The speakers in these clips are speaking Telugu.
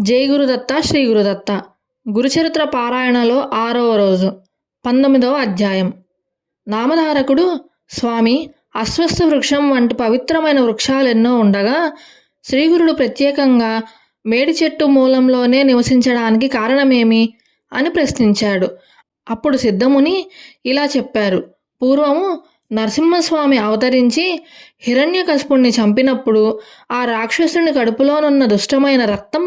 జై గురుదత్త శ్రీ గురుదత్త గురుచరిత్ర పారాయణలో 6వ రోజు 19వ అధ్యాయం. నామధారకుడు స్వామి అశ్వస్థ వృక్షం వంటి పవిత్రమైన వృక్షాలెన్నో ఉండగా శ్రీగురుడు ప్రత్యేకంగా మేడి చెట్టు మూలంలోనే నివసించడానికి కారణమేమి అని ప్రశ్నించాడు. అప్పుడు సిద్ధముని ఇలా చెప్పారు. పూర్వము నరసింహస్వామి అవతరించి హిరణ్యకశిపుణ్ణి చంపినప్పుడు ఆ రాక్షసుని కడుపులోనున్న దుష్టమైన రక్తం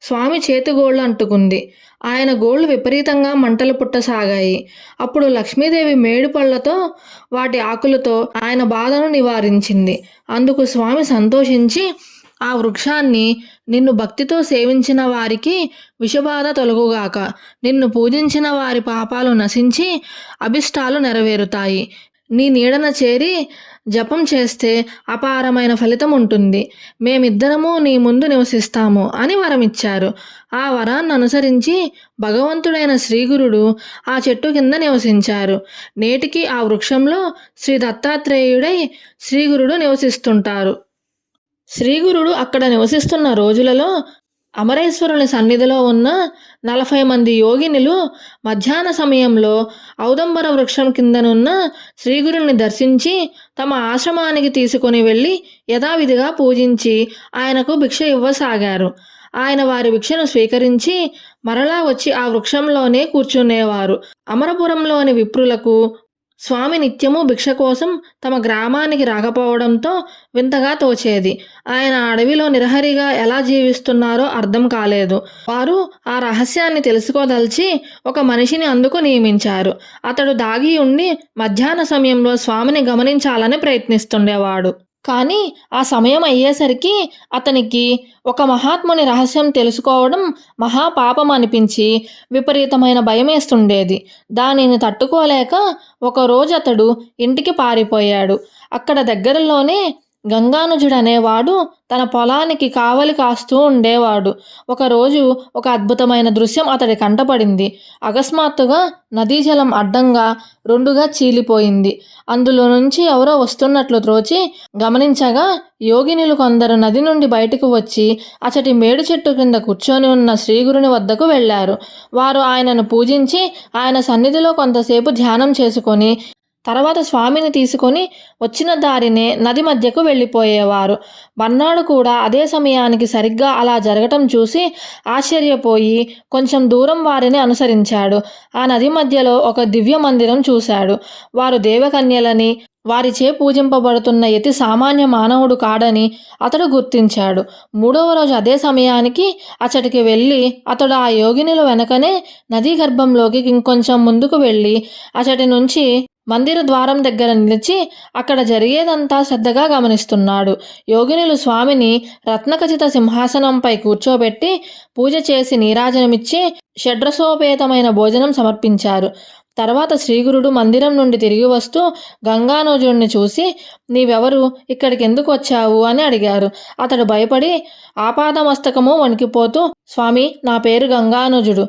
స్వామి చేతిగోళ్ళు అంటుకుంది. ఆయన గోళ్ళు విపరీతంగా మంటలు పుట్టసాగాయి. అప్పుడు లక్ష్మీదేవి మేడిపళ్లతో వాటి ఆకులతో ఆయన బాధను నివారించింది. అందుకు స్వామి సంతోషించి ఆ వృక్షాన్ని నిన్ను భక్తితో సేవించిన వారికి విషబాధ తొలగుగాక, నిన్ను పూజించిన వారి పాపాలు నశించి అభిష్టాలు నెరవేరుతాయి, నీ నీడన చేరి జపం చేస్తే అపారమైన ఫలితం ఉంటుంది, మేమిద్దరము నీ ముందు నివసిస్తాము అని వరమిచ్చారు. ఆ వరాన్ని అనుసరించి భగవంతుడైన శ్రీగురుడు ఆ చెట్టు కింద నివసించారు. నేటికి ఆ వృక్షంలో శ్రీ దత్తాత్రేయుడై శ్రీగురుడు నివసిస్తుంటారు. శ్రీగురుడు అక్కడ నివసిస్తున్న రోజులలో అమరేశ్వరుని సన్నిధిలో ఉన్న 40 మంది యోగినులు మధ్యాహ్న సమయంలో ఔదంబర వృక్షం కిందనున్న శ్రీగురుని దర్శించి తమ ఆశ్రమానికి తీసుకొని వెళ్ళి యథావిధిగా పూజించి ఆయనకు భిక్ష ఇవ్వసాగారు. ఆయన వారి భిక్షను స్వీకరించి మరలా వచ్చి ఆ వృక్షంలోనే కూర్చునేవారు. అమరపురంలోని విప్రులకు స్వామి నిత్యము భిక్ష కోసం తమ గ్రామానికి రాకపోవడంతో వింతగా తోచేది. ఆయన అడవిలో నిరహరిగా ఎలా జీవిస్తున్నారో అర్థం కాలేదు. వారు ఆ రహస్యాన్ని తెలుసుకోదలిచి ఒక మనిషిని అందుకు నియమించారు. అతడు దాగి ఉండి మధ్యాహ్న సమయంలో స్వామిని గమనించాలని ప్రయత్నిస్తుండేవాడు. కానీ ఆ సమయం అయ్యేసరికి అతనికి ఒక మహాత్ముని రహస్యం తెలుసుకోవడం మహాపాపం అనిపించి విపరీతమైన భయమేస్తుండేది. దానిని తట్టుకోలేక ఒకరోజు అతడు ఇంటికి పారిపోయాడు. అక్కడ దగ్గరలోనే గంగానుజుడు అనేవాడు తన పొలానికి కావలి కాస్తూ ఉండేవాడు. ఒకరోజు ఒక అద్భుతమైన దృశ్యం అతడి కంటపడింది. అకస్మాత్తుగా నదీ జలం అడ్డంగా 2గా చీలిపోయింది. అందులో నుంచి ఎవరో వస్తున్నట్లు త్రోచి గమనించగా యోగినులు కొందరు నది నుండి బయటకు వచ్చి అచటి మేడు చెట్టు కింద కూర్చొని ఉన్న శ్రీగురుని వద్దకు వెళ్ళారు. వారు ఆయనను పూజించి ఆయన సన్నిధిలో కొంతసేపు ధ్యానం చేసుకొని తర్వాత స్వామిని తీసుకొని వచ్చిన దారినే నది మధ్యకు వెళ్ళిపోయేవారు. బన్నాడు కూడా అదే సమయానికి సరిగ్గా అలా జరగటం చూసి ఆశ్చర్యపోయి కొంచెం దూరం వారిని అనుసరించాడు. ఆ నది మధ్యలో ఒక దివ్య మందిరం చూశాడు. వారు దేవకన్యలని, వారిచే పూజింపబడుతున్న యతి సామాన్య మానవుడు కాడని అతడు గుర్తించాడు. 3వ రోజు అదే సమయానికి అచటికి వెళ్ళి అతడు ఆ యోగినుల వెనకనే నదీ గర్భంలోకి ఇంకొంచెం ముందుకు వెళ్ళి అచటి నుంచి మందిర ద్వారం దగ్గర నిలిచి అక్కడ జరిగేదంతా శ్రద్ధగా గమనిస్తున్నాడు. యోగినులు స్వామిని రత్నఖచిత సింహాసనంపై కూర్చోబెట్టి పూజ చేసి నీరాజనమిచ్చి షడ్రసోపేతమైన భోజనం సమర్పించారు. తర్వాత శ్రీగురుడు మందిరం నుండి తిరిగి వస్తూ గంగానుజుడిని చూసి, నీవెవరు, ఇక్కడికి ఎందుకు వచ్చావు అని అడిగారు. అతడు భయపడి ఆపాదమస్తకము వణికిపోతూ, స్వామి, నా పేరు గంగానుజుడు,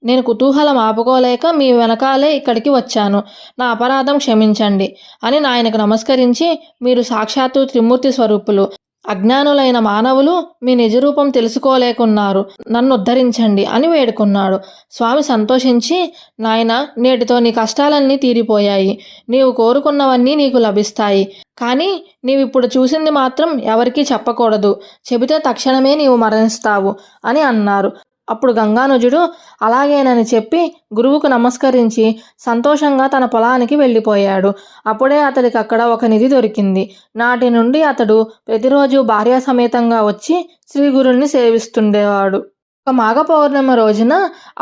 నేను కుతూహలం ఆపుకోలేక మీ వెనకాలే ఇక్కడికి వచ్చాను, నా అపరాధం క్షమించండి అని ఆయనకు నమస్కరించి, మీరు సాక్షాత్తు త్రిమూర్తి స్వరూపులు, అజ్ఞానులైన మానవులు మీ నిజరూపం తెలుసుకోలేకున్నారు, నన్ను ఉద్ధరించండి అని వేడుకున్నాడు. స్వామి సంతోషించి, నాయన, నేటితో నీ కష్టాలన్నీ తీరిపోయాయి, నీవు కోరుకున్నవన్నీ నీకు లభిస్తాయి, కానీ నీవిప్పుడు చూసింది మాత్రం ఎవరికీ చెప్పకూడదు, చెబితే తక్షణమే నీవు మరణిస్తావు అని అన్నారు. అప్పుడు గంగానుజుడు అలాగేనని చెప్పి గురువుకు నమస్కరించి సంతోషంగా తన పొలానికి వెళ్ళిపోయాడు. అప్పుడే అతడికి అక్కడ ఒక నిధి దొరికింది. నాటి నుండి అతడు ప్రతిరోజు భార్యా సమేతంగా వచ్చి శ్రీగురుణ్ణి సేవిస్తుండేవాడు. ఒక మాఘ పౌర్ణమి రోజున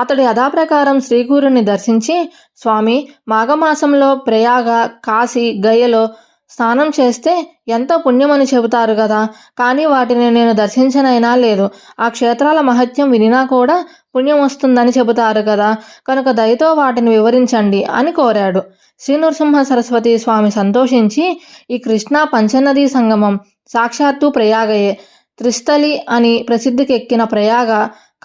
అతడు యథాప్రకారం శ్రీగురుని దర్శించి, స్వామి, మాఘమాసంలో ప్రయాగ, కాశీ, గయలో స్నానం చేస్తే ఎంతో పుణ్యమని చెబుతారు కదా, కానీ వాటిని నేను దర్శించనైనా లేదు. ఆ క్షేత్రాల మహత్యం వినినా కూడా పుణ్యం వస్తుందని చెబుతారు కదా, కనుక దయతో వాటిని వివరించండి అని కోరాడు. శ్రీ నృసింహ సరస్వతి స్వామి సంతోషించి, ఈ కృష్ణా పంచనదీ సంగమం సాక్షాత్తు ప్రయాగయే. త్రిస్థలి అని ప్రసిద్ధికెక్కిన ప్రయాగ,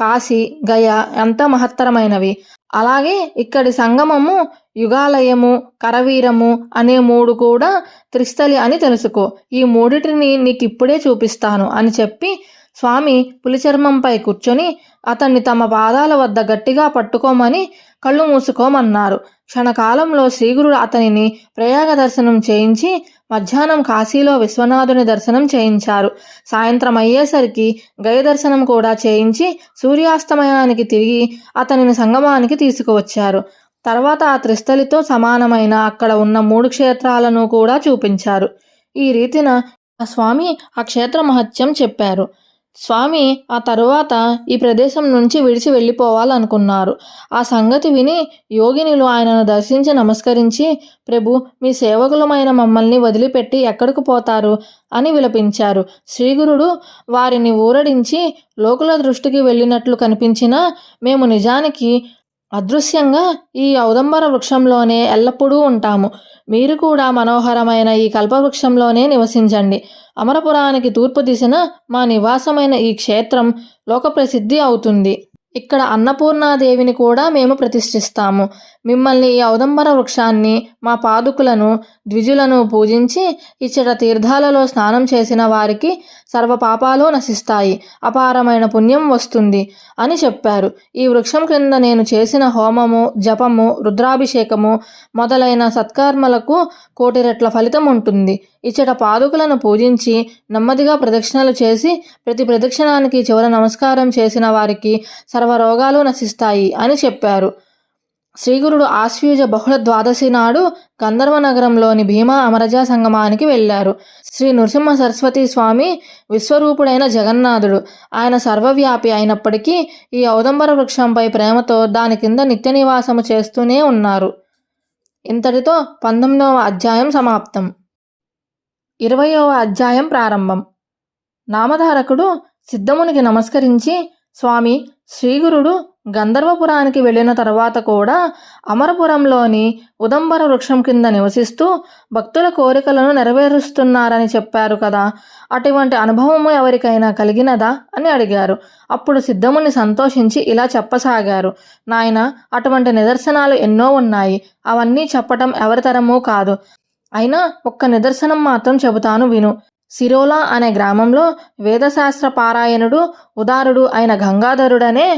కాశీ, గయ ఎంత మహత్తరమైనవి. అలాగే ఇక్కడి సంగమము, యుగాలయము, కరవీరము అనే 3 కూడా త్రిస్థలి అని తెలుసుకో. ఈ 3టిని నీకిప్పుడే చూపిస్తాను అని చెప్పి స్వామి పులిచర్మంపై కూర్చొని అతన్ని తమ పాదాల వద్ద గట్టిగా పట్టుకోమని కళ్ళు మూసుకోమన్నారు. క్షణకాలంలో శ్రీగురుడు అతనిని ప్రయాగ దర్శనం చేయించి మధ్యాహ్నం కాశీలో విశ్వనాథుని దర్శనం చేయించారు. సాయంత్రం అయ్యేసరికి గయ దర్శనం కూడా చేయించి సూర్యాస్తమయానికి తిరిగి అతనిని సంగమానికి తీసుకువచ్చారు. తర్వాత ఆ త్రిస్థలితో సమానమైన అక్కడ ఉన్న 3 క్షేత్రాలను కూడా చూపించారు. ఈ రీతిన ఆ స్వామి ఆ క్షేత్ర మహత్యం చెప్పారు. స్వామి ఆ తరువాత ఈ ప్రదేశం నుంచి విడిచి వెళ్ళిపోవాలనుకున్నారు. ఆ సంగతి విని యోగినులు ఆయనను దర్శించి నమస్కరించి, ప్రభు, మీ సేవకులమైన మమ్మల్ని వదిలిపెట్టి ఎక్కడికి పోతారు అని విలపించారు. శ్రీగురుడు వారిని ఊరడించి, లోకుల దృష్టికి వెళ్ళినట్లు కనిపించినా మేము నిజానికి అదృశ్యంగా ఈ ఔదంబర వృక్షంలోనే ఎల్లప్పుడూ ఉంటాము. మీరు కూడా మనోహరమైన ఈ కల్పవృక్షంలోనే నివసించండి. అమరపురానికి తూర్పు దిశన మా నివాసమైన ఈ క్షేత్రం లోకప్రసిద్ధి అవుతుంది. ఇక్కడ అన్నపూర్ణాదేవిని కూడా మేము ప్రతిష్ఠిస్తాము. మిమ్మల్ని ఈ ఔదంబర వృక్షాన్ని, మా పాదుకులను, ద్విజులను పూజించి ఇచ్చట తీర్థాలలో స్నానం చేసిన వారికి సర్వ పాపాలు నశిస్తాయి, అపారమైన పుణ్యం వస్తుంది అని చెప్పారు. ఈ వృక్షం క్రింద నేను చేసిన హోమము, జపము, రుద్రాభిషేకము మొదలైన సత్కర్మలకు 1,000,000 రెట్ల ఫలితం ఉంటుంది. ఇచ్చట పాదుకులను పూజించి నెమ్మదిగా ప్రదక్షిణలు చేసి ప్రతి ప్రదక్షిణానికి చివర నమస్కారం చేసిన వారికి సర్వరోగాలు నశిస్తాయి అని చెప్పారు. శ్రీగురుడు ఆశ్వయుజ బహుళ ద్వాదశి నాడు గంధర్వ నగరంలోని భీమా అమరజా సంగమానికి వెళ్ళారు. శ్రీ నృసింహ సరస్వతి స్వామి విశ్వరూపుడైన జగన్నాథుడు. ఆయన సర్వవ్యాపి అయినప్పటికీ ఈ ఔదంబర వృక్షంపై ప్రేమతో దాని కింద నిత్య నివాసము చేస్తూనే ఉన్నారు. ఇంతటితో 19వ అధ్యాయం సమాప్తం. 20వ అధ్యాయం ప్రారంభం. నామధారకుడు సిద్ధమునికి నమస్కరించి, స్వామి, శ్రీగురుడు గంధర్వపురానికి వెళ్ళిన తర్వాత కూడా అమరపురంలోని ఉదంబర వృక్షం కింద నివసిస్తూ భక్తుల కోరికలను నెరవేరుస్తున్నారని చెప్పారు కదా, అటువంటి అనుభవము ఎవరికైనా కలిగినదా అని అడిగారు. అప్పుడు సిద్ధముని సంతోషించి ఇలా చెప్పసాగారు. నాయన, అటువంటి నిదర్శనాలు ఎన్నో ఉన్నాయి. అవన్నీ చెప్పటం ఎవరితరమూ కాదు. అయినా ఒక్క నిదర్శనం మాత్రం చెబుతాను విను. సిరోలా అనే గ్రామంలో వేదశాస్త్ర పారాయణుడు, ఉదారుడు అయిన గంగాధరుడనే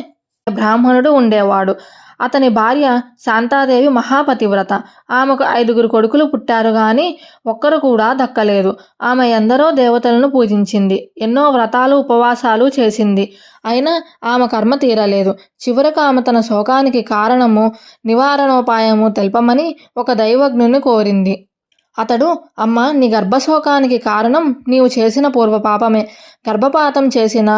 బ్రాహ్మణుడు ఉండేవాడు. అతని భార్య శాంతాదేవి మహాపతివ్రత. ఆమెకు 5 కొడుకులు పుట్టారు గాని ఒక్కరు కూడా దక్కలేదు. ఆమె ఎందరో దేవతలను పూజించింది, ఎన్నో వ్రతాలు ఉపవాసాలు చేసింది. అయినా ఆమె కర్మ తీరలేదు. చివరకు ఆమె తన శోకానికి కారణము, నివారణోపాయము తెల్పమని ఒక దైవజ్ఞుని కోరింది. అతడు, అమ్మ, నీ గర్భశోకానికి కారణం నీవు చేసిన పూర్వపాపమే. గర్భపాతం చేసిన,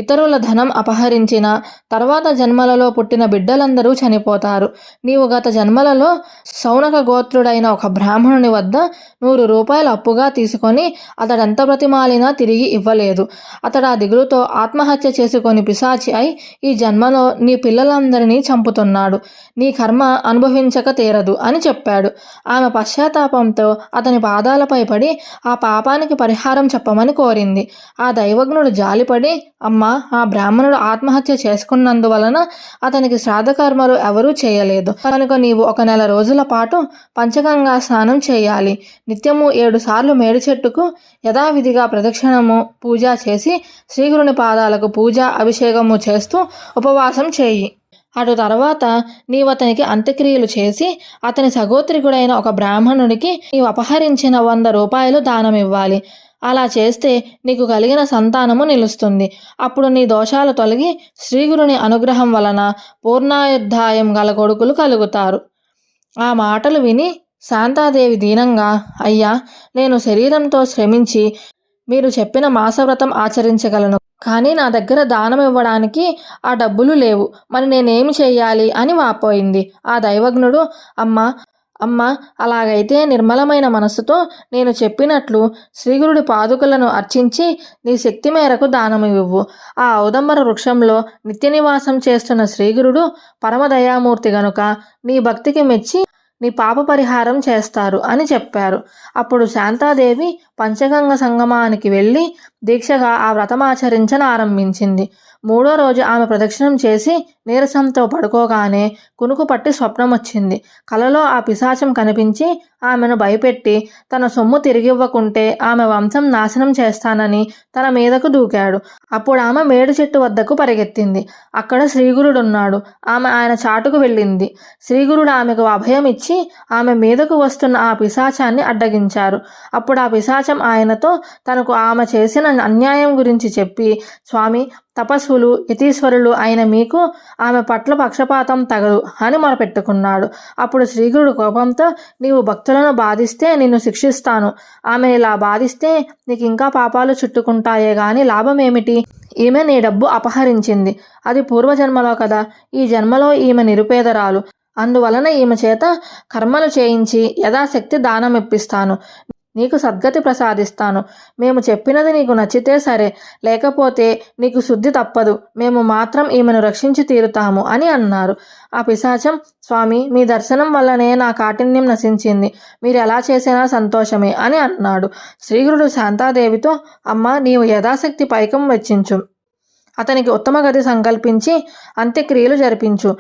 ఇతరుల ధనం అపహరించిన, తర్వాత జన్మలలో పుట్టిన బిడ్డలందరూ చనిపోతారు. నీవు గత జన్మలలో శౌనక గోత్రుడైన ఒక బ్రాహ్మణుని వద్ద 100 రూపాయలు అప్పుగా తీసుకొని అతడెంత బ్రతిమాలినా తిరిగి ఇవ్వలేదు. అతడు ఆ దిగులుతో ఆత్మహత్య చేసుకొని పిశాచి అయి ఈ జన్మలో నీ పిల్లలందరినీ చంపుతున్నాడు. నీ కర్మ అనుభవించక తీరదు అని చెప్పాడు. ఆమె పశ్చాత్తాపంతో అతని పాదాలపై పడి ఆ పాపానికి పరిహారం చెప్పమని కోరింది. ఆ దైవజ్ఞుడు జాలిపడి, అమ్మ, ఆ బ్రాహ్మణుడు ఆత్మహత్య చేసుకున్నందువలన అతనికి శ్రాద్ధకర్మలు ఎవరూ చేయలేదు కనుక నీవు 1 నెల రోజుల పాటు పంచగంగా స్నానం చేయాలి. నిత్యము 7 సార్లు మేడి చెట్టుకు యథావిధిగా ప్రదక్షిణము, పూజ చేసి శ్రీగురుని పాదాలకు పూజ, అభిషేకము చేస్తూ ఉపవాసం చేయి. అటు తర్వాత నీవతనికి అంత్యక్రియలు చేసి అతని సగోత్రికుడైన ఒక బ్రాహ్మణుడికి నీవు అపహరించిన 100 రూపాయలు దానమివ్వాలి. అలా చేస్తే నీకు కలిగిన సంతానము నిలుస్తుంది. అప్పుడు నీ దోషాలు తొలగి శ్రీగురుని అనుగ్రహం వలన పూర్ణాయుద్ధాయం గల కొడుకులు కలుగుతారు. ఆ మాటలు విని శాంతాదేవి దీనంగా, అయ్యా, నేను శరీరంతో శ్రమించి మీరు చెప్పిన మాసవ్రతం ఆచరించగలను, కానీ నా దగ్గర దానం ఇవ్వడానికి ఆ డబ్బులు లేవు. మరి నేనేమి చేయాలి అని వాపోయింది. ఆ దైవజ్ఞుడు, అమ్మ, అలాగైతే నిర్మలమైన మనస్సుతో నేను చెప్పినట్లు శ్రీగురుడి పాదుకలను అర్చించి నీ శక్తి మేరకు దానము ఇవ్వు. ఆ ఔదంబర వృక్షంలో నిత్య నివాసం చేస్తున్న శ్రీగురుడు పరమదయామూర్తి గనుక నీ భక్తికి మెచ్చి నీ పాప పరిహారం చేస్తారు అని చెప్పారు. అప్పుడు శాంతాదేవి పంచగంగ సంగమానికి వెళ్ళి దీక్షగా ఆ వ్రతమాచరించనారంభించింది. మూడో రోజు ఆమె ప్రదక్షిణం చేసి నీరసంతో పడుకోగానే కునుకు పట్టి స్వప్నం వచ్చింది. కలలో ఆ పిశాచం కనిపించి ఆమెను భయపెట్టి తన సొమ్ము తిరిగివ్వకుంటే ఆమె వంశం నాశనం చేస్తానని తన మీదకు దూకాడు. అప్పుడు ఆమె మేడు చెట్టు వద్దకు పరిగెత్తింది. అక్కడ శ్రీగురుడున్నాడు. ఆమె ఆయన చాటుకు వెళ్ళింది. శ్రీగురుడు ఆమెకు అభయం ఇచ్చి ఆమె మీదకు వస్తున్న ఆ పిశాచాన్ని అడ్డగించారు. అప్పుడు ఆ పిశాచం ఆయనతో తనకు ఆమె చేసిన అన్యాయం గురించి చెప్పి, స్వామి, తపస్సులు యతీశ్వరులు అయిన మీకు ఆమె పట్ల పక్షపాతం తగదు అని మొరపెట్టుకున్నాడు. అప్పుడు శ్రీగురుడు కోపంతో, నీవు భక్తులను బాధిస్తే నిన్ను శిక్షిస్తాను. ఆమె ఇలా బాధిస్తే నీకు ఇంకా పాపాలు చుట్టుకుంటాయే గాని లాభమేమిటి? ఈమె నీ డబ్బు అపహరించింది. అది పూర్వజన్మలో కదా. ఈ జన్మలో ఈమె నిరుపేదరాలు. అందువలన ఈమె చేత కర్మలు చేయించి యథాశక్తి దానం ఇప్పిస్తాను. నీకు సద్గతి ప్రసాదిస్తాను. మేము చెప్పినది నీకు నచ్చితే సరే, లేకపోతే నీకు శుద్ధి తప్పదు. మేము మాత్రం ఈమెను రక్షించి తీరుతాము అని అన్నారు. ఆ పిశాచం, స్వామి, మీ దర్శనం వల్లనే నా కాఠిన్యం నశించింది. మీరు ఎలా చేసినా సంతోషమే అని అన్నాడు. శ్రీగురుడు శాంతాదేవితో, అమ్మ, నీవు యథాశక్తి పైకం వెచ్చించు. అతనికి ఉత్తమ గతి సంకల్పించి అంత్యక్రియలు జరిపించు.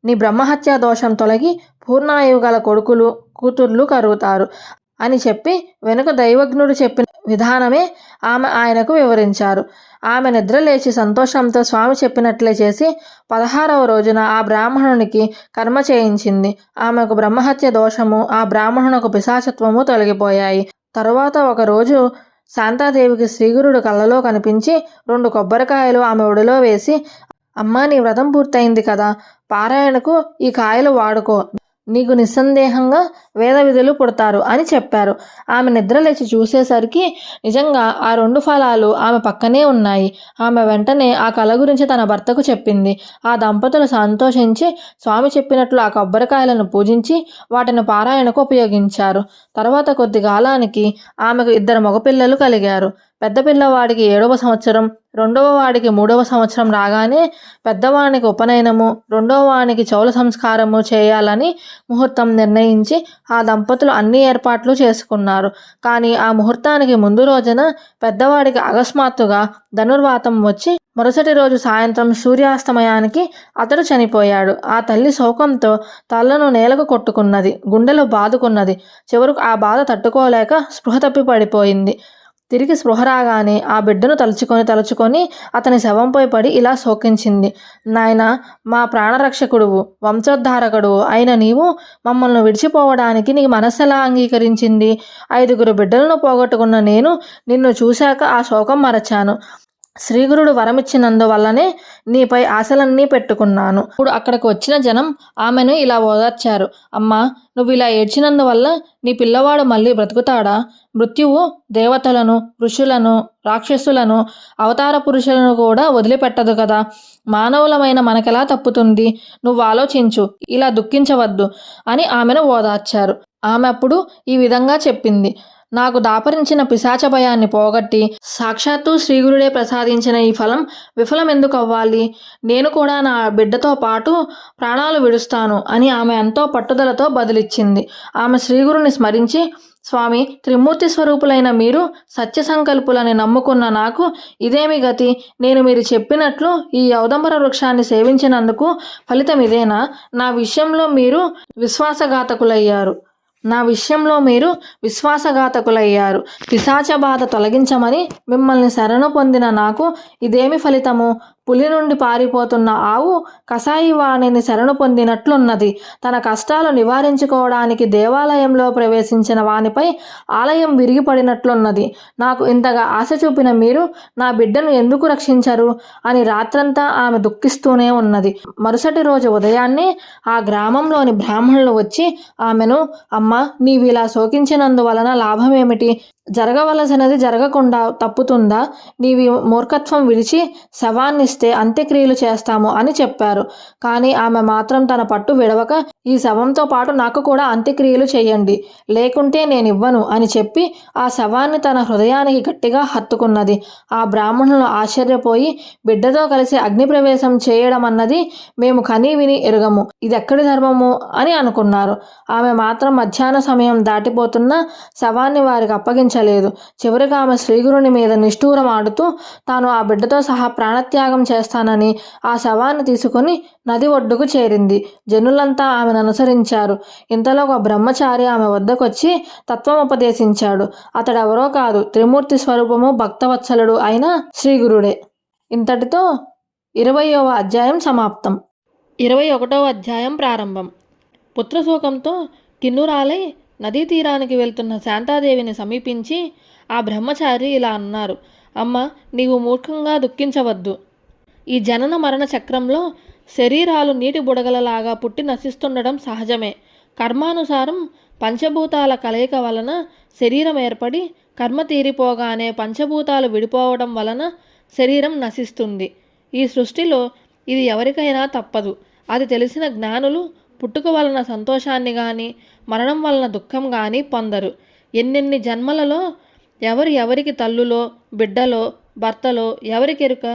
నీ బ్రహ్మహత్యా దోషం తొలగి పూర్ణాయువు గల కొడుకులు కూతుర్లు కరుగుతారు అని చెప్పి వెనుక దైవజ్ఞుడు చెప్పిన విధానమే ఆమె ఆయనకు వివరించారు. ఆమె నిద్ర లేచి సంతోషంతో స్వామి చెప్పినట్లే చేసి 16వ రోజున ఆ బ్రాహ్మణునికి కర్మ చేయించింది. ఆమెకు బ్రహ్మహత్య దోషము, ఆ బ్రాహ్మణునకు పిశాచత్వము తొలగిపోయాయి. తరువాత ఒకరోజు శాంతాదేవికి శ్రీగురుడు కళ్ళలో కనిపించి 2 కొబ్బరికాయలు ఆమె ఒడిలో వేసి, అమ్మా, నీ వ్రతం పూర్తయింది కదా, పారాయణకు ఈ కాయలు వాడుకో. నీకు నిస్సందేహంగా వేద విధులు పుడతారు అని చెప్పారు. ఆమె నిద్రలేచి చూసేసరికి నిజంగా ఆ 2 ఫలాలు ఆమె పక్కనే ఉన్నాయి. ఆమె వెంటనే ఆ కళ గురించి తన భర్తకు చెప్పింది. ఆ దంపతులు సంతోషించి స్వామి చెప్పినట్లు ఆ కొబ్బరికాయలను పూజించి వాటిని పారాయణకు ఉపయోగించారు. తర్వాత కొద్ది కాలానికి ఆమెకు 2 మగపిల్లలు కలిగారు. పెద్ద పిల్లవాడికి 7వ సంవత్సరం, రెండవ వాడికి 3వ సంవత్సరం రాగానే పెద్దవానికి ఉపనయనము, రెండవ వానికి చౌల సంస్కారము చేయాలని ముహూర్తం నిర్ణయించి ఆ దంపతులు అన్ని ఏర్పాట్లు చేసుకున్నారు. కానీ ఆ ముహూర్తానికి ముందు రోజున పెద్దవాడికి అకస్మాత్తుగా ధనుర్వాతం వచ్చి మరుసటి రోజు సాయంత్రం సూర్యాస్తమయానికి అతడు చనిపోయాడు. ఆ తల్లి శోకంతో తలను నేలకు కొట్టుకున్నది, గుండెలు బాదుకున్నది. చివరకు ఆ బాధ తట్టుకోలేక స్పృహ తప్పి పడిపోయింది. తిరిగి స్పృహ రాగానే ఆ బిడ్డను తలుచుకొని అతని శవంపై పడి ఇలా శోకించింది. నాయన, మా ప్రాణరక్షకుడువు, వంశోద్ధారకుడువు అయిన నీవు మమ్మల్ని విడిచిపోవడానికి నీ మనస్సెలా అంగీకరించింది? 5 బిడ్డలను పోగొట్టుకున్న నేను నిన్ను చూశాక ఆ శోకం మరచాను. శ్రీగురుడు వరమిచ్చినందువల్లనే నీపై ఆశలన్నీ పెట్టుకున్నాను. ఇప్పుడు అక్కడికి వచ్చిన జనం ఆమెను ఇలా ఓదార్చారు. అమ్మా, నువ్వు ఇలా ఏడ్చినందువల్ల నీ పిల్లవాడు మళ్ళీ బ్రతుకుతాడా? మృత్యువు దేవతలను, ఋషులను, రాక్షసులను, అవతార పురుషులను కూడా వదిలిపెట్టదు కదా. మానవులమైన మనకెలా తప్పుతుంది? నువ్వు ఆలోచించు, ఇలా దుఃఖించవద్దు అని ఆమెను ఓదార్చారు. ఆమె అప్పుడు ఈ విధంగా చెప్పింది. నాకు దాపరించిన పిశాచ భయాన్ని పోగొట్టి సాక్షాత్తు శ్రీగురుడే ప్రసాదించిన ఈ ఫలం విఫలం ఎందుకు అవ్వాలి? నేను కూడా నా బిడ్డతో పాటు ప్రాణాలు విడుస్తాను అని ఆమె ఎంతో పట్టుదలతో బదులిచ్చింది. ఆమె శ్రీగురుని స్మరించి, స్వామి, త్రిమూర్తి స్వరూపులైన మీరు సత్య సంకల్పులని నమ్ముకున్న నాకు ఇదేమి గతి? నేను మీరు చెప్పినట్లు ఈ ఔదంబర వృక్షాన్ని సేవించినందుకు ఫలితం ఇదేనా? నా విషయంలో మీరు విశ్వాసఘాతకులయ్యారు. పిశాచ బాధ తొలగించమని మిమ్మల్ని శరణు పొందిన నాకు ఇదేమి ఫలితము? పులి నుండి పారిపోతున్న ఆవు కసాయి వాణిని శరణు పొందినట్లున్నది. తన కష్టాలు నివారించుకోవడానికి దేవాలయంలో ప్రవేశించిన వానిపై ఆలయం విరిగిపడినట్లున్నది. నాకు ఇంతగా ఆశ చూపిన మీరు నా బిడ్డను ఎందుకు రక్షించరు అని రాత్రంతా ఆమె దుఃఖిస్తూనే ఉన్నది. మరుసటి రోజు ఉదయాన్నే ఆ గ్రామంలోని బ్రాహ్మణులు వచ్చి ఆమెను, అమ్మ, నీవిలా శోకించినందువలన లాభమేమిటి? జరగవలసినది జరగకుండా తప్పుతుందా? నీవి మూర్ఖత్వం విడిచి శవాన్నిస్తే అంత్యక్రియలు చేస్తాము అని చెప్పారు. కానీ ఆమె మాత్రం తన పట్టు విడవక, ఈ శవంతో పాటు నాకు కూడా అంత్యక్రియలు చేయండి, లేకుంటే నేనివ్వను అని చెప్పి ఆ శవాన్ని తన హృదయానికి గట్టిగా హత్తుకున్నది. ఆ బ్రాహ్మణులు ఆశ్చర్యపోయి బిడ్డతో కలిసి అగ్నిప్రవేశం చేయడం అన్నది మేము కనీ విని ఎరుగము, ఇదెక్కడి ధర్మము అని అనుకున్నారు. ఆమె మాత్రం మధ్యాహ్న సమయం దాటిపోతున్న శవాన్ని వారికి అప్పగించ సహించలేదు. చివరిగా ఆమె శ్రీగురుని మీద నిష్ఠూరం ఆడుతూ తాను ఆ బిడ్డతో సహా ప్రాణత్యాగం చేస్తానని ఆ శవాన్ని తీసుకుని నది ఒడ్డుకు చేరింది. జనులంతా ఆమెను అనుసరించారు. ఇంతలో ఒక బ్రహ్మచారి ఆమె వద్దకొచ్చి తత్వముపదేశించాడు. అతడెవరో కాదు, త్రిమూర్తి స్వరూపము భక్తవత్సలుడు అయిన శ్రీగురుడే. ఇంతటితో 20వ అధ్యాయం సమాప్తం. 21వ అధ్యాయం ప్రారంభం. పుత్రశోకంతో కిన్నురాలై నదీ తీరానికి వెళ్తున్న శాంతాదేవిని సమీపించి ఆ బ్రహ్మచారి ఇలా అన్నారు. అమ్మ, నీవు మూర్ఖంగా దుఃఖించవద్దు. ఈ జనన మరణ చక్రంలో శరీరాలు నీటి బుడగలలాగా పుట్టి నశిస్తుండడం సహజమే. కర్మానుసారం పంచభూతాల కలయిక వలన శరీరం ఏర్పడి కర్మ తీరిపోగానే పంచభూతాలు విడిపోవడం వలన శరీరం నశిస్తుంది. ఈ సృష్టిలో ఇది ఎవరికైనా తప్పదు. అది తెలిసిన జ్ఞానులు పుట్టుక వలన సంతోషాన్ని కానీ మరణం వలన దుఃఖం కానీ పొందరు. ఎన్నెన్ని జన్మలలో ఎవరికి తల్లులో బిడ్డలో భర్తలో ఎవరికెరుక?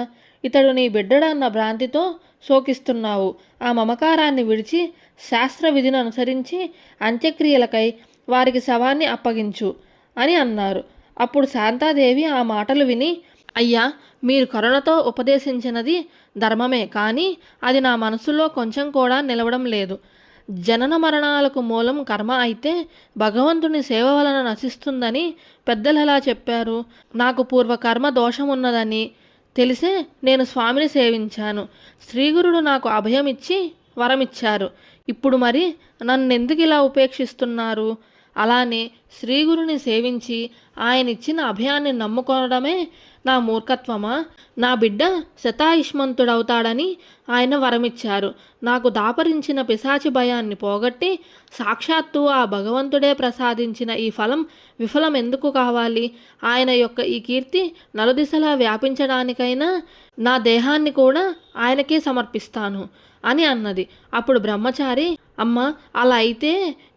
ఇతడు నీ బిడ్డడన్న భ్రాంతితో శోకిస్తున్నావు. ఆ మమకారాన్ని విడిచి శాస్త్ర విధిని అనుసరించి అంత్యక్రియలకై వారికి శవాన్ని అప్పగించు అని అన్నారు. అప్పుడు శాంతాదేవి ఆ మాటలు విని, అయ్యా, మీరు కరుణతో ఉపదేశించినది ధర్మమే, కానీ అది నా మనసులో కొంచెం కూడా నిలవడం లేదు. జనన మరణాలకు మూలం కర్మ అయితే భగవంతుని సేవ వలన నశిస్తుందని పెద్దలు ఎలా చెప్పారు? నాకు పూర్వకర్మ దోషమున్నదని తెలిసే నేను స్వామిని సేవించాను. శ్రీగురుడు నాకు అభయం ఇచ్చి వరమిచ్చారు. ఇప్పుడు మరి నన్నెందుకు ఇలా ఉపేక్షిస్తున్నారు? అలానే శ్రీగురుని సేవించి ఆయన ఇచ్చిన అభయాన్ని నమ్ముకోవడమే నా మూర్ఖత్వమా? నా బిడ్డ శతాయుష్మంతుడవుతాడని ఆయన వరమిచ్చారు. నాకు దాపరించిన పిశాచి భయాన్ని పోగొట్టి సాక్షాత్తు ఆ భగవంతుడే ప్రసాదించిన ఈ ఫలం విఫలం ఎందుకు కావాలి? ఆయన యొక్క ఈ కీర్తి నలుదిశలా వ్యాపించడానికైనా నా దేహాన్ని కూడా ఆయనకే సమర్పిస్తాను అని అన్నది. అప్పుడు బ్రహ్మచారి, అమ్మ, అలా అయితే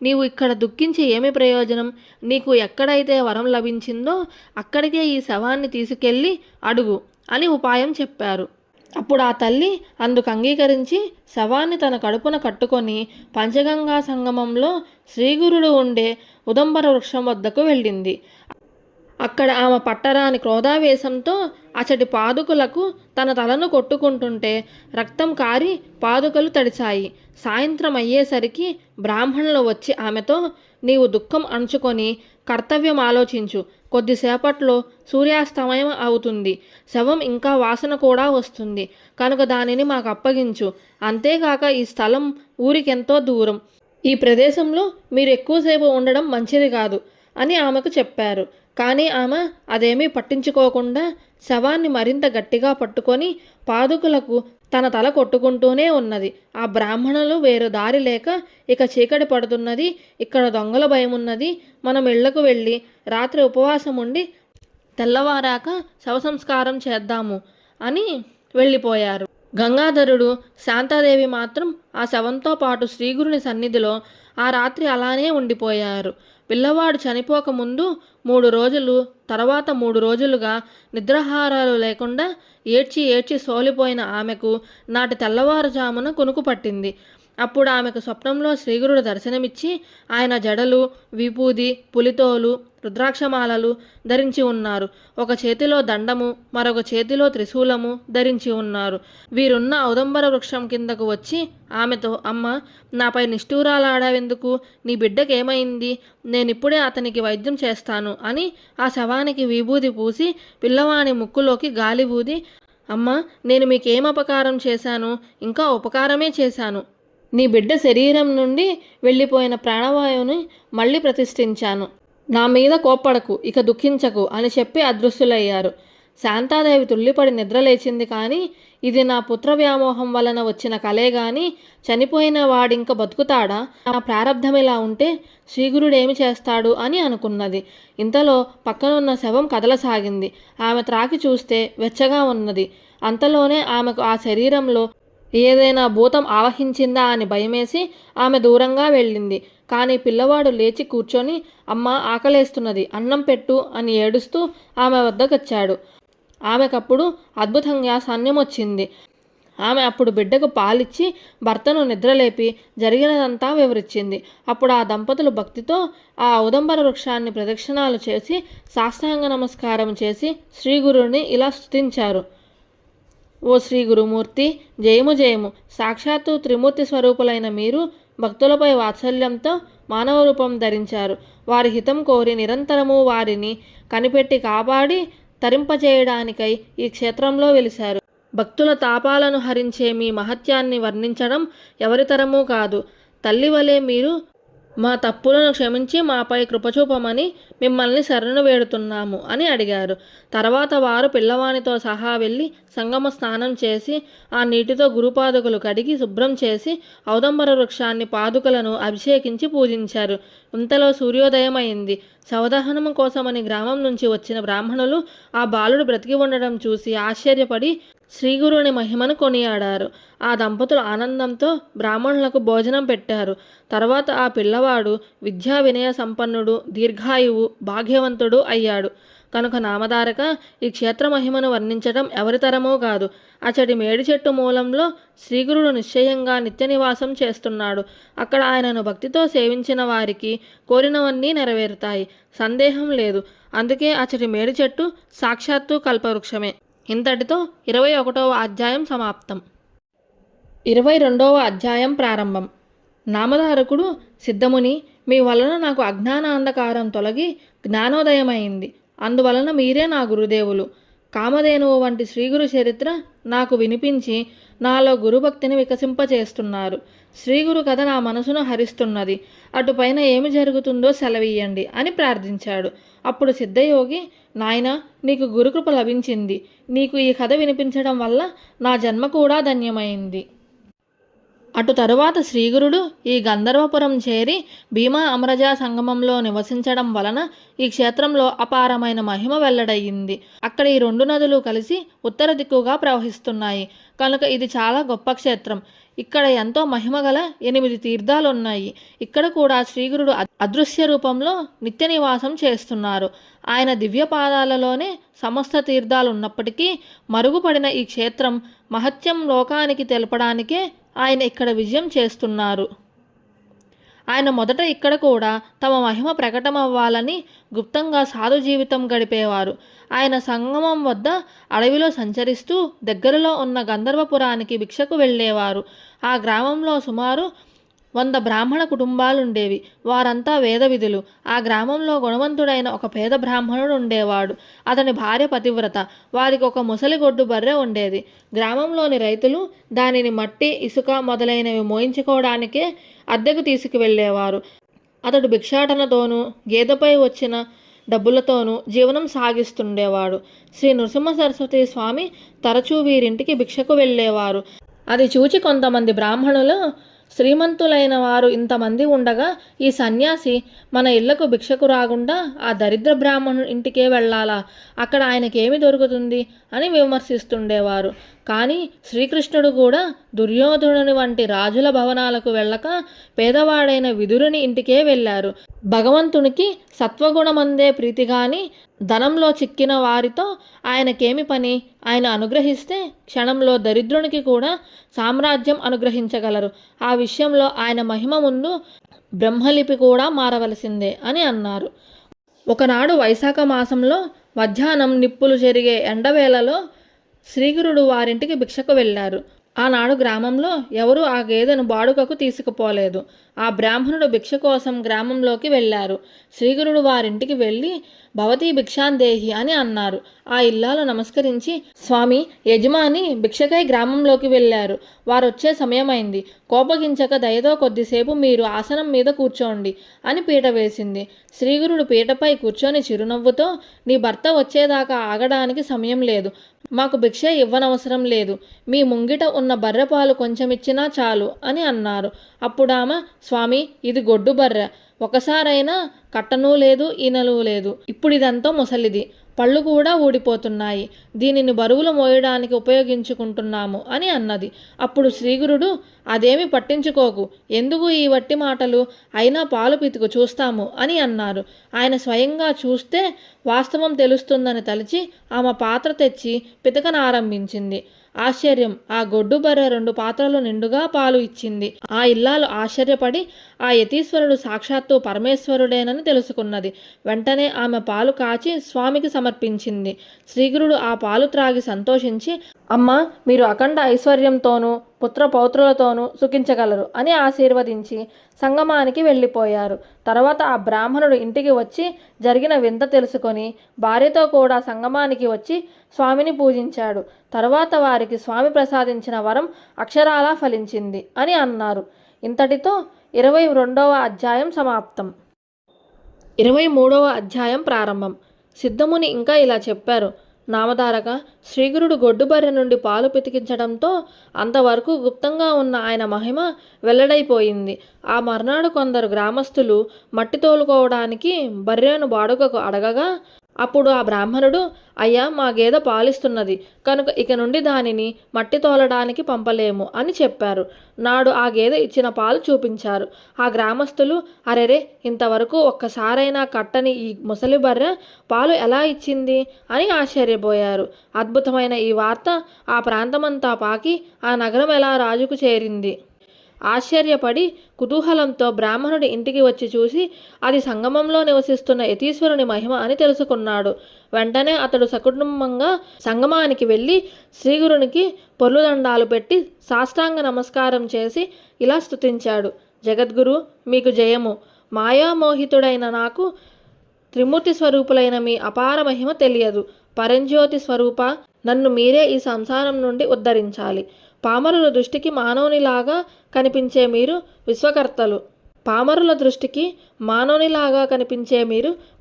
నీవు ఇక్కడ దుఃఖించి ఏమి ప్రయోజనం? నీకు ఎక్కడైతే వరం లభించిందో అక్కడికే ఈ శవాన్ని తీసుకెళ్ళి అడుగు అని ఉపాయం చెప్పారు. అప్పుడు ఆ తల్లి అందుకు అంగీకరించి శవాన్ని తన కడుపున కట్టుకొని పంచగంగా సంగమంలో శ్రీగురుడు ఉండే ఉదంబర వృక్షం వద్దకు వెళ్ళింది. అక్కడ ఆమె పట్టరాని క్రోధావేశంతో అచటి పాదుకులకు తన తలను కొట్టుకుంటుంటే రక్తం కారి పాదుకలు తడిచాయి. సాయంత్రం అయ్యేసరికి బ్రాహ్మణులు వచ్చి ఆమెతో, నీవు దుఃఖం అణుచుకొని కర్తవ్యం ఆలోచించు. కొద్దిసేపట్లో సూర్యాస్తమయం అవుతుంది. శవం ఇంకా వాసన కూడా వస్తుంది. కనుక దానిని మాకు అప్పగించు. అంతేకాక ఈ స్థలం ఊరికెంతో దూరం. ఈ ప్రదేశంలో మీరు ఎక్కువసేపు ఉండడం మంచిది కాదు అని ఆమెకు చెప్పారు. కానీ ఆమె అదేమీ పట్టించుకోకుండా శవాన్ని మరింత గట్టిగా పట్టుకొని పాదుకులకు తన తల కొట్టుకుంటూనే ఉన్నది. ఆ బ్రాహ్మణులు వేరు దారి లేక, ఇక చీకటి పడుతున్నది, ఇక్కడ దొంగల భయం ఉన్నది, మనం ఇళ్లకు వెళ్ళి రాత్రి ఉపవాసం ఉండి తెల్లవారాక శవ సంస్కారం చేద్దాము అని వెళ్ళిపోయారు. గంగాధరుడు, శాంతాదేవి మాత్రం ఆ శవంతో పాటు శ్రీగురుని సన్నిధిలో ఆ రాత్రి అలానే ఉండిపోయారు. పిల్లవాడు చనిపోకముందు 3 రోజులు, తర్వాత 3 రోజులుగా నిద్రాహారాలు లేకుండా ఏడ్చి సోలిపోయిన ఆమెకు నాటి తెల్లవారుజామున కునుకు పట్టింది. అప్పుడు ఆమెకు స్వప్నంలో శ్రీగురుడు దర్శనమిచ్చి ఆయన జడలు, విభూది, పులితోలు, రుద్రాక్షమాలలు ధరించి ఉన్నారు. ఒక చేతిలో దండము, మరొక చేతిలో త్రిశూలము ధరించి ఉన్నారు. వీరున్న ఔదంబర వృక్షం కిందకు వచ్చి ఆమెతో, అమ్మ, నాపై నిష్ఠూరాలాడావెందుకు? నీ బిడ్డకేమైంది? నేనిప్పుడే అతనికి వైద్యం చేస్తాను అని ఆ శవానికి విభూది పూసి పిల్లవాని ముక్కులోకి గాలి ఊది, అమ్మ, నేను మీకేం అపకారం చేశాను? ఇంకా ఉపకారమే చేశాను. నీ బిడ్డ శరీరం నుండి వెళ్ళిపోయిన ప్రాణవాయువుని మళ్ళీ ప్రతిష్ఠించాను. నా మీద కోప్పడకు, ఇక దుఃఖించకు అని చెప్పి అదృశ్యులయ్యారు. శాంతాదేవి తుల్లిపడి నిద్రలేచింది. కానీ ఇది నా పుత్ర వ్యామోహం వలన వచ్చిన కలే గాని చనిపోయిన వాడింక బతుకుతాడా? నా ప్రారంధం ఇలా ఉంటే శ్రీగురుడేమి చేస్తాడు అని అనుకున్నది. ఇంతలో పక్కనున్న శవం కదలసాగింది. ఆమె త్రాకి చూస్తే వెచ్చగా ఉన్నది. అంతలోనే ఆమెకు ఆ శరీరంలో ఏదైనా భూతం ఆవహించిందా అని భయమేసి ఆమె దూరంగా వెళ్ళింది. కానీ పిల్లవాడు లేచి కూర్చొని, అమ్మ, ఆకలేస్తున్నది, అన్నం పెట్టు అని ఏడుస్తూ ఆమె వద్దకొచ్చాడు. ఆమెకప్పుడు అద్భుతంగా సన్యం వచ్చింది. ఆమె అప్పుడు బిడ్డకు పాలిచ్చి భర్తను నిద్రలేపి జరిగినదంతా వివరించింది. అప్పుడు ఆ దంపతులు భక్తితో ఆ ఔదంబర వృక్షాన్ని ప్రదక్షిణాలు చేసి సాష్టాంగ నమస్కారం చేసి శ్రీగురుని ఇలా స్తుతించారు. ఓ శ్రీ గురుమూర్తి, జయము జయము. సాక్షాత్తు త్రిమూర్తి స్వరూపులైన మీరు భక్తులపై వాత్సల్యంతో మానవ రూపం ధరించారు. వారి హితం కోరి నిరంతరము వారిని కనిపెట్టి కాపాడి తరింపచేయడానికై ఈ క్షేత్రంలో వెలిశారు. భక్తుల తాపాలను హరించే మీ మహత్యాన్ని వర్ణించడం ఎవరితరమూ కాదు. తల్లివలే మీరు మా తప్పులను క్షమించి మాపై కృపచూపమని మిమ్మల్ని శరణు వేడుతున్నాము అని అడిగారు. తర్వాత వారు పిల్లవానితో సహా వెళ్ళి సంగమ స్నానం చేసి ఆ నీటితో గురుపాదుకలు కడిగి శుభ్రం చేసి ఔదంబర వృక్షాన్ని పాదుకలను అభిషేకించి పూజించారు. ఇంతలో సూర్యోదయం అయింది. శవదహనము కోసమని గ్రామం నుంచి వచ్చిన బ్రాహ్మణులు ఆ బాలుడు బ్రతికి ఉండడం చూసి ఆశ్చర్యపడి శ్రీగురుని మహిమను కొనియాడారు. ఆ దంపతులు ఆనందంతో బ్రాహ్మణులకు భోజనం పెట్టారు. తర్వాత ఆ పిల్లవాడు విద్యా వినయ సంపన్నుడు, దీర్ఘాయువు, భాగ్యవంతుడు అయ్యాడు. కనుక నామధారక, ఈ క్షేత్ర మహిమను వర్ణించడం ఎవరితరమూ కాదు. అచటి మేడి చెట్టు మూలంలో శ్రీగురుడు నిశ్చయంగా నిత్య నివాసం చేస్తున్నాడు. అక్కడ ఆయనను భక్తితో సేవించిన వారికి కోరినవన్నీ నెరవేరుతాయి, సందేహం లేదు. అందుకే అచటి మేడి చెట్టు సాక్షాత్తు కల్పవృక్షమే. ఇంతటితో 21వ అధ్యాయం సమాప్తం. 22వ అధ్యాయం ప్రారంభం. నామధారకుడు, సిద్ధముని, మీ వలన నాకు అజ్ఞాన అంధకారం తొలగి జ్ఞానోదయమైంది. అందువలన మీరే నా గురుదేవులు. కామధేనువు వంటి శ్రీగురు చరిత్ర నాకు వినిపించి నాలో గురుభక్తిని వికసింపచేస్తున్నారు. శ్రీగురు కథ నా మనసును హరిస్తున్నది. అటుపైన ఏమి జరుగుతుందో సెలవీయండి అని ప్రార్థించాడు. అప్పుడు సిద్ధయోగి, నాయనా, నీకు గురుకృప లభించింది. నీకు ఈ కథ వినిపించడం వల్ల నా జన్మ కూడా ధన్యమైంది. అటు తరువాత శ్రీగురుడు ఈ గంధర్వపురం చేరి భీమా అమరజా సంగమంలో నివసించడం వలన ఈ క్షేత్రంలో అపారమైన మహిమ వెల్లడయ్యింది. అక్కడ ఈ 2 నదులు కలిసి ఉత్తర దిక్కుగా ప్రవహిస్తున్నాయి. కనుక ఇది చాలా గొప్ప క్షేత్రం. ఇక్కడ ఎంతో మహిమగల 8 తీర్థాలున్నాయి. ఇక్కడ కూడా శ్రీగురుడు అదృశ్య రూపంలో నిత్య నివాసం చేస్తున్నారు. ఆయన దివ్య పాదాలలోనే సమస్త తీర్థాలున్నప్పటికీ మరుగుపడిన ఈ క్షేత్రం మహత్యం లోకానికి తెలపడానికే ఆయన ఇక్కడ విజయం చేస్తున్నారు. ఆయన మొదట ఇక్కడ కూడా తమ మహిమ ప్రకటమవ్వాలని గుప్తంగా సాధు జీవితం గడిపేవారు. ఆయన సంగమం వద్ద అడవిలో సంచరిస్తూ దగ్గరలో ఉన్న గంధర్వపురానికి భిక్షకు వెళ్ళేవారు. ఆ గ్రామంలో సుమారు 100 బ్రాహ్మణ కుటుంబాలుండేవి. వారంతా వేదవిధులు. ఆ గ్రామంలో గుణవంతుడైన ఒక పేద బ్రాహ్మణుడు ఉండేవాడు. అతని భార్య పతివ్రత. వారికి ఒక ముసలిగొడ్డు బర్రె ఉండేది. గ్రామంలోని రైతులు దానిని మట్టి, ఇసుక మొదలైనవి మోయించుకోవడానికే అద్దెకు తీసుకువెళ్ళేవారు. అతడు భిక్షాటనతోనూ గేదెపై వచ్చిన డబ్బులతోనూ జీవనం సాగిస్తుండేవాడు. శ్రీ నృసింహ సరస్వతి స్వామి తరచూ వీరింటికి భిక్షకు వెళ్ళేవారు. అది చూచి కొంతమంది బ్రాహ్మణులు, శ్రీమంతులైన వారు ఇంతమంది ఉండగా ఈ సన్యాసి మన ఇళ్లకు భిక్షకు రాకుండా ఆ దరిద్ర బ్రాహ్మణుడి ఇంటికే వెళ్ళాలా? అక్కడ ఆయనకేమి దొరుకుతుంది అని విమర్శిస్తుండేవారు. కానీ శ్రీకృష్ణుడు కూడా దుర్యోధనుని వంటి రాజుల భవనాలకు వెళ్ళక పేదవాడైన విదురుని ఇంటికే వెళ్ళారు. భగవంతునికి సత్వగుణమందే ప్రీతి గాని ధనంలో చిక్కిన వారితో ఆయనకేమి పని? ఆయన అనుగ్రహిస్తే క్షణంలో దరిద్రునికి కూడా సామ్రాజ్యం అనుగ్రహించగలరు. ఆ విషయంలో ఆయన మహిమ ముందు బ్రహ్మలిపి కూడా మారవలసిందే అని అన్నారు. ఒకనాడు వైశాఖ మాసంలో మధ్యాహ్నం నిప్పులు జరిగే ఎండవేళలో శ్రీగురుడు వారింటికి భిక్షకు వెళ్ళారు. ఆనాడు గ్రామంలో ఎవరూ ఆ గేదెను బాడుకకు తీసుకుపోలేదు. ఆ బ్రాహ్మణుడు భిక్ష కోసం గ్రామంలోకి వెళ్ళారు. శ్రీగురుడు వారింటికి వెళ్ళి భవతీ భిక్షాందేహి అని అన్నారు. ఆ ఇల్లాలు నమస్కరించి, స్వామి, యజమాని భిక్షకై గ్రామంలోకి వెళ్ళారు. వారొచ్చే సమయమైంది. కోపగించక దయతో కొద్దిసేపు మీరు ఆసనం మీద కూర్చోండి అని పీట వేసింది. శ్రీగురుడు పీటపై కూర్చొని చిరునవ్వుతో, నీ భర్త వచ్చేదాకా ఆగడానికి సమయం లేదు. మాకు భిక్ష ఇవ్వనవసరం లేదు. మీ ముంగిట ఉన్న బర్రెపాలు కొంచెమిచ్చినా చాలు అని అన్నారు. అప్పుడామె, స్వామి, ఇది గొడ్డు బర్రె. ఒకసారైనా కట్టనూ లేదు, ఈనలు లేదు. ఇప్పుడిదంతా ముసలిది. పళ్ళు కూడా ఊడిపోతున్నాయి. దీనిని బరువులు మోయడానికి ఉపయోగించుకుంటున్నాము అని అన్నది. అప్పుడు శ్రీగురుడు, అదేమి పట్టించుకోకు, ఎందుకు ఈ వట్టి మాటలు? అయినా పాలు పితుకు చూస్తాము అని అన్నారు. ఆయన స్వయంగా చూస్తే వాస్తవం తెలుస్తుందని తలిచి ఆమె పాత్ర తెచ్చి పితకనారంభించింది. ఆశ్చర్యం! ఆ గొడ్డు బర్రె 2 పాత్రలు నిండుగా పాలు ఇచ్చింది. ఆ ఇల్లాలు ఆశ్చర్యపడి ఆ యతీశ్వరుడు సాక్షాత్తు పరమేశ్వరుడేనని తెలుసుకున్నది. వెంటనే ఆమె పాలు కాచి స్వామికి సమర్పించింది. శ్రీగురుడు ఆ పాలు త్రాగి సంతోషించి, అమ్మా, మీరు అఖండ ఐశ్వర్యంతోనూ పుత్రపౌత్రులతోనూ సుఖించగలరు అని ఆశీర్వదించి సంగమానికి వెళ్ళిపోయారు. తర్వాత ఆ బ్రాహ్మణుడు ఇంటికి వచ్చి జరిగిన వింత తెలుసుకొని భార్యతో కూడా సంగమానికి వచ్చి స్వామిని పూజించాడు. తర్వాత వారికి స్వామి ప్రసాదించిన వరం అక్షరాలా ఫలించింది అని అన్నారు. ఇంతటితో 22వ అధ్యాయం సమాప్తం. 23వ అధ్యాయం ప్రారంభం. సిద్ధముని ఇంకా ఇలా చెప్పారు. నామధారక, శ్రీగురుడు గొడ్డుబర్రె నుండి పాలు పితికించడంతో అంతవరకు గుప్తంగా ఉన్న ఆయన మహిమ వెల్లడైపోయింది. ఆ మర్నాడు కొందరు గ్రామస్తులు మట్టి తోలుకోవడానికి బర్రెను బాడుగకు అడగగా అప్పుడు ఆ బ్రాహ్మణుడు, అయ్యా, మా గేదె పాలిస్తున్నది కనుక ఇక నుండి దానిని మట్టి తోలడానికి పంపలేము అని చెప్పారు. నాడు ఆ గేదె ఇచ్చిన పాలు చూపించారు. ఆ గ్రామస్తులు, అరెరే, ఇంతవరకు ఒక్కసారైనా కట్టని ఈ ముసలి బర్రె పాలు ఎలా ఇచ్చింది అని ఆశ్చర్యపోయారు. అద్భుతమైన ఈ వార్త ఆ ప్రాంతమంతా పాకి ఆ నగరం ఎలా రాజుకు చేరింది. ఆశ్చర్యపడి కుతూహలంతో బ్రాహ్మణుడి ఇంటికి వచ్చి చూసి అది సంగమంలో నివసిస్తున్న యతీశ్వరుని మహిమ అని తెలుసుకున్నాడు. వెంటనే అతడు సకుటుంబంగా సంగమానికి వెళ్ళి శ్రీగురునికి పొర్లుదండాలు పెట్టి సాష్టాంగ నమస్కారం చేసి ఇలా స్తుతించాడు. జగద్గురు, మీకు జయము. మాయామోహితుడైన నాకు త్రిమూర్తి స్వరూపులైన మీ అపార మహిమ తెలియదు. పరంజ్యోతి స్వరూప, నన్ను మీరే ఈ సంసారం నుండి ఉద్ధరించాలి. పామరుల దృష్టికి మానవునిలాగా కనిపించే మీరు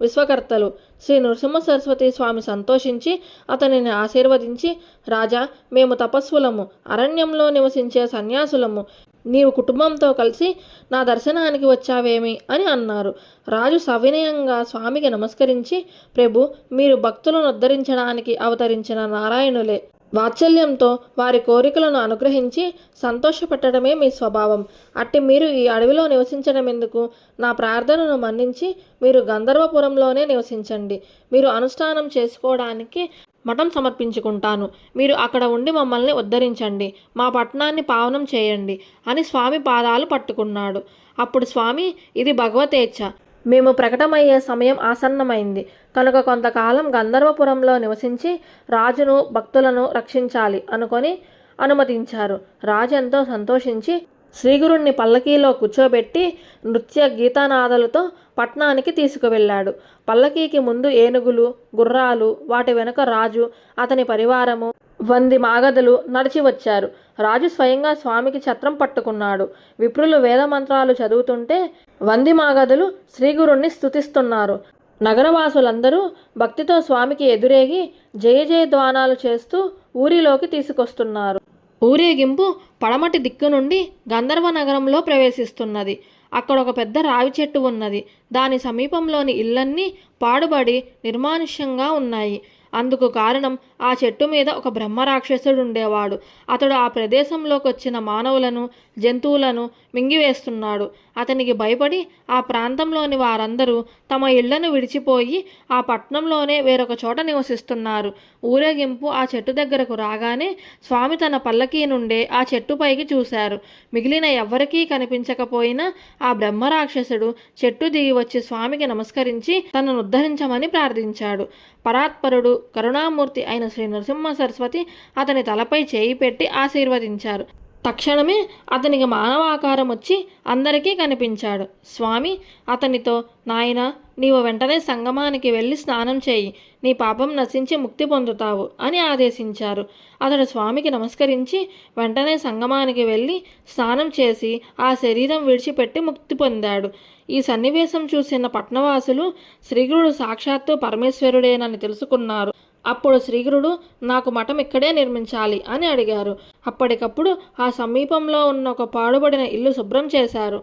విశ్వకర్తలు. శ్రీ నృసింహ సరస్వతి స్వామి సంతోషించి అతనిని ఆశీర్వదించి, రాజా, మేము తపస్సులము, అరణ్యంలో నివసించే సన్యాసులము. నీవు కుటుంబంతో కలిసి నా దర్శనానికి వచ్చావేమి అని అన్నారు. రాజు సవినయంగా స్వామికి నమస్కరించి, ప్రభు, మీరు భక్తులను ఉద్ధరించడానికి అవతరించిన నారాయణులే. వాత్సల్యంతో వారి కోరికలను అనుగ్రహించి సంతోషపెట్టడమే మీ స్వభావం. అట్టి మీరు ఈ అడవిలో నివసించడం ఎందుకు? నా ప్రార్థనను మన్నించి మీరు గంధర్వపురంలోనే నివసించండి. మీరు అనుష్ఠానం చేసుకోవడానికి మఠం సమర్పించుకుంటాను. మీరు అక్కడ ఉండి మమ్మల్ని ఉద్ధరించండి, మా పట్టణాన్ని పావనం చేయండి అని స్వామి పాదాలు పట్టుకున్నాడు. అప్పుడు స్వామి, ఇది భగవతేచ్ఛ. మేము ప్రకటమయ్యే సమయం ఆసన్నమైంది కనుక కొంతకాలం గంధర్వపురంలో నివసించి రాజును భక్తులను రక్షించాలి అనుకొని అనుమతించారు. రాజు ఎంతో సంతోషించి శ్రీగురుణ్ణి పల్లకీలో కూర్చోబెట్టి నృత్య గీతానాదాలతో పట్నానికి తీసుకువెళ్ళాడు. పల్లకీకి ముందు ఏనుగులు, గుర్రాలు, వాటి వెనుక రాజు, అతని పరివారము, 100 మాగధులు నడిచి వచ్చారు. రాజు స్వయంగా స్వామికి ఛత్రం పట్టుకున్నాడు. విప్రులు వేదమంత్రాలు చదువుతుంటే 100 మాగధులు శ్రీగురుణ్ణి స్తుతిస్తున్నారు. నగరవాసులందరూ భక్తితో స్వామికి ఎదురేగి జయ జయ ధ్వానాలు చేస్తూ ఊరిలోకి తీసుకొస్తున్నారు. ఊరేగింపు పడమటి దిక్కు నుండి గంధర్వ నగరంలో ప్రవేశిస్తున్నది. అక్కడ ఒక పెద్ద రావి చెట్టు ఉన్నది. దాని సమీపంలోని ఇళ్లన్నీ పాడుబడి నిర్మానుష్యంగా ఉన్నాయి. అందుకు కారణం ఆ చెట్టు మీద ఒక బ్రహ్మరాక్షసుడు ఉండేవాడు. అతడు ఆ ప్రదేశంలోకి వచ్చిన మానవులను, జంతువులను మింగివేస్తున్నాడు. అతనికి భయపడి ఆ ప్రాంతంలోని వారందరూ తమ ఇళ్లను విడిచిపోయి ఆ పట్టణంలోనే వేరొక చోట నివసిస్తున్నారు. ఊరేగింపు ఆ చెట్టు దగ్గరకు రాగానే స్వామి తన పల్లకీ నుండే ఆ చెట్టుపైకి చూశారు. మిగిలిన ఎవ్వరికీ కనిపించకపోయినా ఆ బ్రహ్మరాక్షసుడు చెట్టు దిగి వచ్చి స్వామికి నమస్కరించి తనను ఉద్ధరించమని ప్రార్థించాడు. పరాత్పరుడు, కరుణామూర్తి అయిన శ్రీ నృసింహ సరస్వతి అతని తలపై చేయి పెట్టి ఆశీర్వదించారు. తక్షణమే అతనికి మానవాకారం వచ్చి అందరికీ కనిపించాడు. స్వామి అతనితో, నాయనా, నీవు వెంటనే సంగమానికి వెళ్ళి స్నానం చేయి, నీ పాపం నశించి ముక్తి పొందుతావు అని ఆదేశించారు. అతడు స్వామికి నమస్కరించి వెంటనే సంగమానికి వెళ్ళి స్నానం చేసి ఆ శరీరం విడిచిపెట్టి ముక్తి పొందాడు. ఈ సన్నివేశం చూసిన పట్నవాసులు శ్రీగురుడు సాక్షాత్తు పరమేశ్వరుడేనని తెలుసుకున్నారు. అప్పుడు శ్రీగురుడు, నాకు మఠం ఇక్కడే నిర్మించాలి అని అడిగారు. అప్పటికప్పుడు ఆ సమీపంలో ఉన్న ఒక పాడుబడిన ఇల్లు శుభ్రం చేశారు.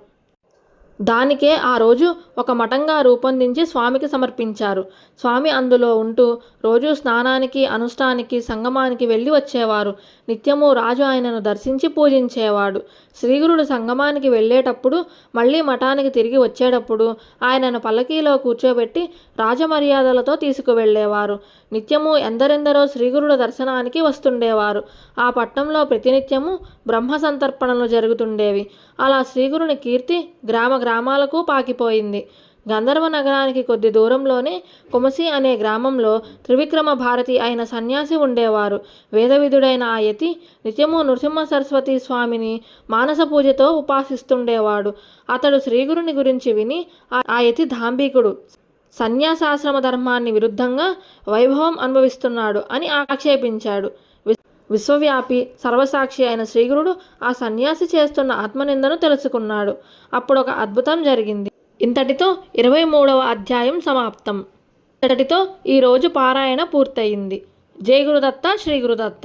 దానికే ఆ రోజు ఒక మఠంగా రూపొందించి స్వామికి సమర్పించారు. స్వామి అందులో ఉంటూ రోజూ స్నానానికి, అనుష్ఠానికి, సంగమానికి వెళ్ళి వచ్చేవారు. నిత్యము రాజు ఆయనను దర్శించి పూజించేవాడు. శ్రీగురుడు సంగమానికి వెళ్ళేటప్పుడు, మళ్ళీ మఠానికి తిరిగి వచ్చేటప్పుడు ఆయనను పల్లకీలో కూర్చోబెట్టి రాజమర్యాదలతో తీసుకువెళ్ళేవారు. నిత్యము ఎందరెందరో శ్రీగురుడు దర్శనానికి వస్తుండేవారు. ఆ పట్నంలో ప్రతినిత్యము బ్రహ్మ సంతర్పణలు జరుగుతుండేవి. అలా శ్రీగురుని కీర్తి గ్రామాలకు పాకిపోయింది. గంధర్వ నగరానికి కొద్ది దూరంలోనే కుమసి అనే గ్రామంలో త్రివిక్రమ భారతి అయిన సన్యాసి ఉండేవారు. వేదవిధుడైన ఆ యతి నిత్యము నృసింహ సరస్వతి స్వామిని మానస పూజతో ఉపాసిస్తుండేవాడు. అతడు శ్రీగురుని గురించి విని ఆ యతి ధాంబికుడు, సన్యాసాశ్రమ ధర్మాన్ని విరుద్ధంగా వైభవం అనుభవిస్తున్నాడు అని ఆక్షేపించాడు. విశ్వవ్యాపి, సర్వసాక్షి అయిన శ్రీగురుడు ఆ సన్యాసి చేస్తున్న ఆత్మనిందను తెలుసుకున్నాడు. అప్పుడొక అద్భుతం జరిగింది. ఇంతటితో 23వ అధ్యాయం సమాప్తం. ఇంతటితో ఈరోజు పారాయణ పూర్తయింది. జై గురుదత్త, శ్రీ గురుదత్త.